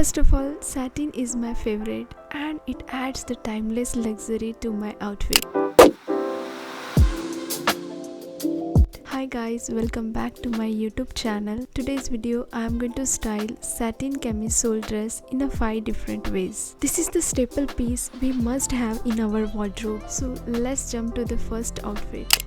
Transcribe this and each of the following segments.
First of all, satin is my favorite and it adds the timeless luxury to my outfit. Hi guys, welcome back to my YouTube channel. Today's video I am going to style satin camisole dress in a 5 different ways. This is the staple piece we must have in our wardrobe. So let's jump to the first outfit.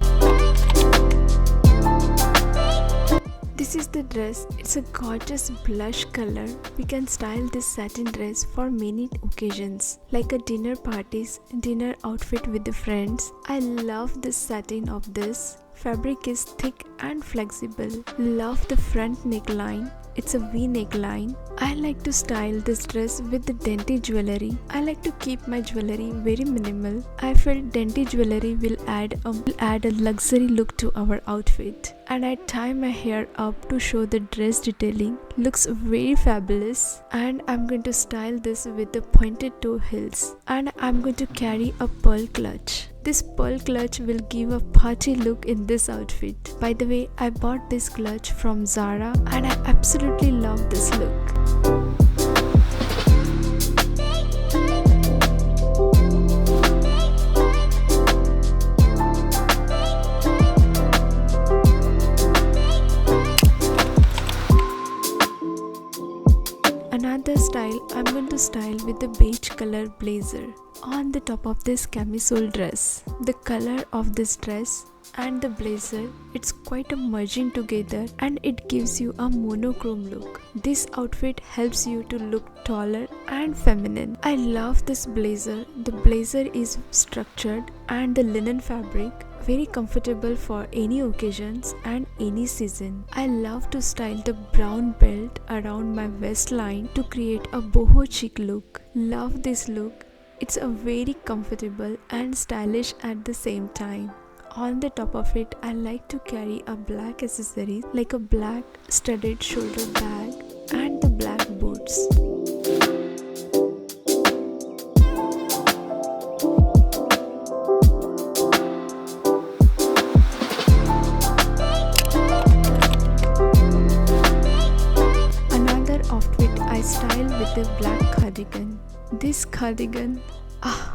This is the dress. It's a gorgeous blush color. We can style this satin dress for many occasions like a dinner parties, dinner outfit with the friends. I love the satin of this. Fabric is thick and flexible. Love the front neckline. It's a V neckline. I like to style this dress with the dainty jewelry. I like to keep my jewelry very minimal. I felt dainty jewelry will add a luxury look to our outfit. And I tie my hair up to show the dress detailing. Looks very fabulous. And I'm going to style this with the pointed toe heels. And I'm going to carry a pearl clutch. This pearl clutch will give a party look in this outfit. By the way, I bought this clutch from Zara and I absolutely love this look. Another style I'm going to style with the beige color blazer on the top of this camisole dress. The color of this dress and the blazer, it's quite a merging together and it gives you a monochrome look. This outfit helps you to look taller and feminine. I love this blazer. The blazer is structured and the linen fabric very comfortable for any occasions and any season. I love to style the brown belt around my waistline to create a boho chic look. Love this look. It's a very comfortable and stylish at the same time. On the top of it, I like to carry a black accessory like a black studded shoulder bag and the black boots. Another outfit I style with a black cardigan. This cardigan,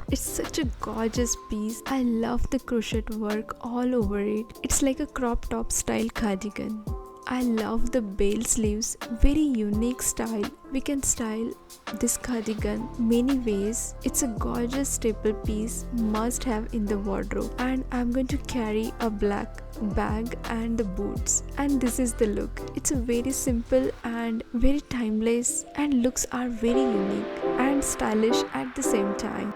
it's such a gorgeous piece. I love the crochet work all over it. It's like a crop top style cardigan. I love the bale sleeves, very unique style. We can style this cardigan many ways. It's a gorgeous staple piece, must have in the wardrobe. And I'm going to carry a black bag and the boots. And this is the look. It's a very simple and very timeless and looks are very unique and stylish at the same time.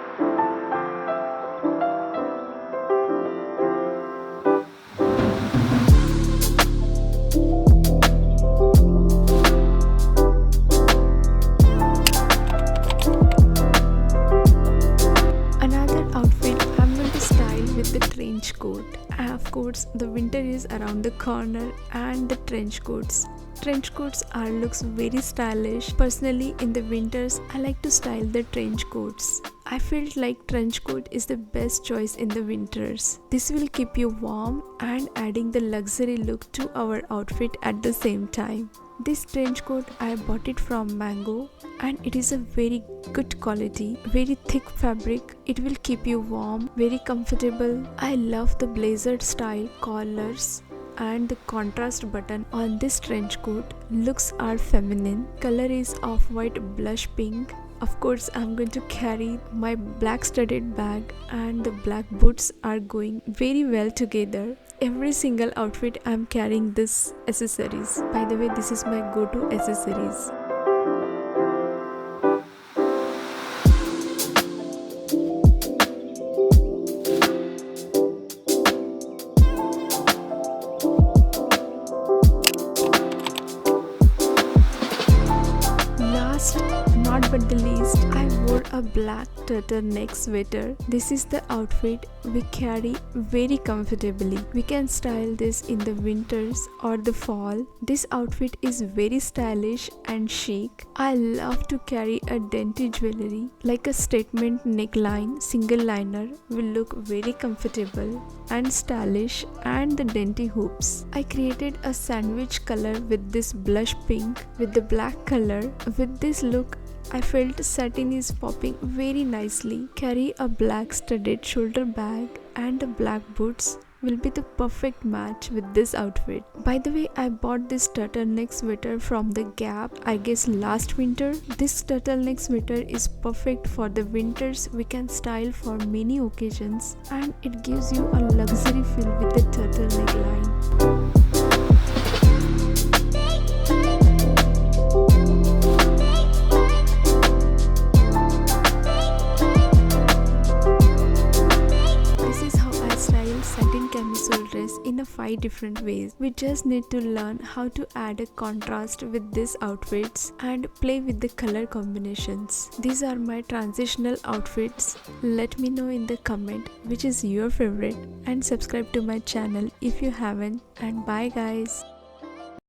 The trench coat. Of course, the winter is around the corner and the trench coats looks very stylish. Personally, in the winters, I like to style the trench coats. I felt like trench coat is the best choice in the winters. This will keep you warm and adding the luxury look to our outfit at the same time. This trench coat I bought it from Mango and it is a very good quality, very thick fabric. It will keep you warm, very comfortable. I love the blazer style collars and the contrast button on this trench coat. Looks are feminine. Color is off-white blush pink. Of course, I'm going to carry my black studded bag and the black boots are going very well together. Every single outfit I'm carrying this accessories. By the way, this is my go-to accessories. Last not but the least, I wore a black turtleneck sweater. This is the outfit we carry very comfortably. We can style this in the winters or the fall. This outfit is very stylish and chic. I love to carry a dainty jewelry like a statement neckline, single liner will look very comfortable and stylish, and the dainty hoops. I created a sandwich color with this blush pink with the black color. With this look, I felt satin is popping very nicely. Carry a black studded shoulder bag and a black boots will be the perfect match with this outfit. By the way, I bought this turtleneck sweater from the Gap, I guess last winter. This turtleneck sweater is perfect for the winters. We can style for many occasions and it gives you a luxury feel with the turtleneck line. Satin camisole dress in a 5 different ways. We just need to learn how to add a contrast with these outfits and play with the color combinations. These are my transitional outfits. Let me know in the comment which is your favorite and subscribe to my channel if you haven't, and bye guys.